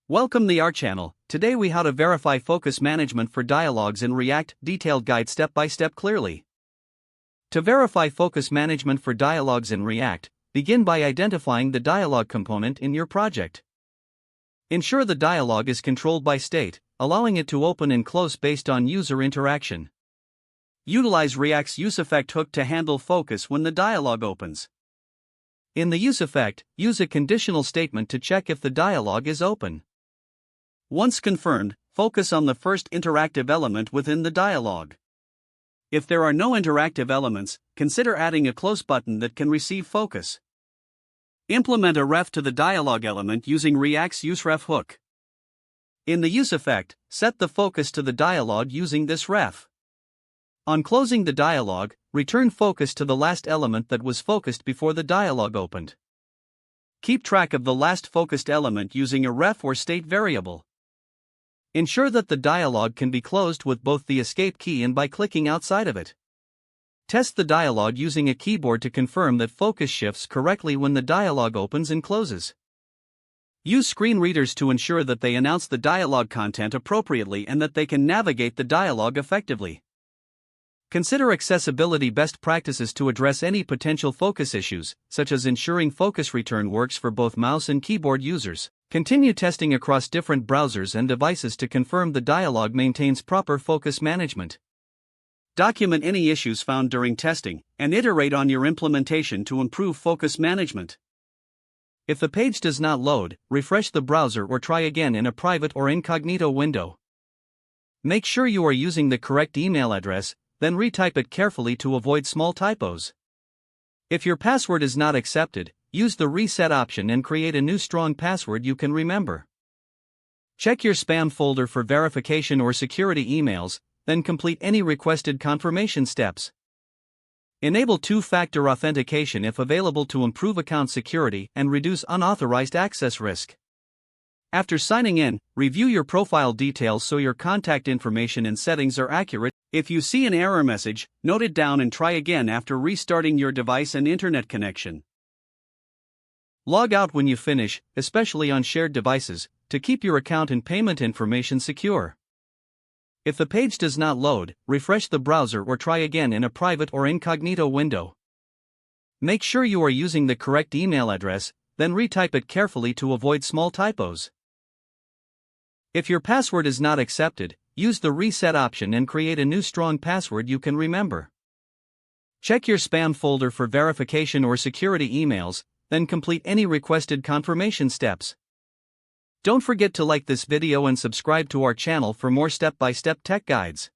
Welcome to our channel. Today we how to verify focus management for dialogues in React, detailed guide step by step clearly. To verify focus management for dialogues in React, begin by identifying the dialog component in your project. Ensure the dialog is controlled by state, allowing it to open and close based on user interaction. Utilize React's useEffect hook to handle focus when the dialog opens. In the useEffect, use a conditional statement to check if the dialog is open. Once confirmed, focus on the first interactive element within the dialog. If there are no interactive elements, consider adding a close button that can receive focus. Implement a ref to the dialog element using React's useRef hook. In the useEffect, set the focus to the dialog using this ref. On closing the dialog, return focus to the last element that was focused before the dialog opened. Keep track of the last focused element using a ref or state variable. Ensure that the dialog can be closed with both the escape key and by clicking outside of it. Test the dialog using a keyboard to confirm that focus shifts correctly when the dialog opens and closes. Use screen readers to ensure that they announce the dialog content appropriately and that they can navigate the dialog effectively. Consider accessibility best practices to address any potential focus issues, such as ensuring focus return works for both mouse and keyboard users. Continue testing across different browsers and devices to confirm the dialog maintains proper focus management. Document any issues found during testing, and iterate on your implementation to improve focus management. If the page does not load, refresh the browser or try again in a private or incognito window. Make sure you are using the correct email address, then retype it carefully to avoid small typos. If your password is not accepted, use the reset option and create a new strong password you can remember. Check your spam folder for verification or security emails, then complete any requested confirmation steps. Enable two-factor authentication if available to improve account security and reduce unauthorized access risk. After signing in, review your profile details so your contact information and settings are accurate. If you see an error message, note it down and try again after restarting your device and internet connection. Log out when you finish, especially on shared devices, to keep your account and payment information secure. If the page does not load, refresh the browser or try again in a private or incognito window. Make sure you are using the correct email address, then retype it carefully to avoid small typos. If your password is not accepted, use the reset option and create a new strong password you can remember. Check your spam folder for verification or security emails, then complete any requested confirmation steps. Don't forget to like this video and subscribe to our channel for more step-by-step tech guides.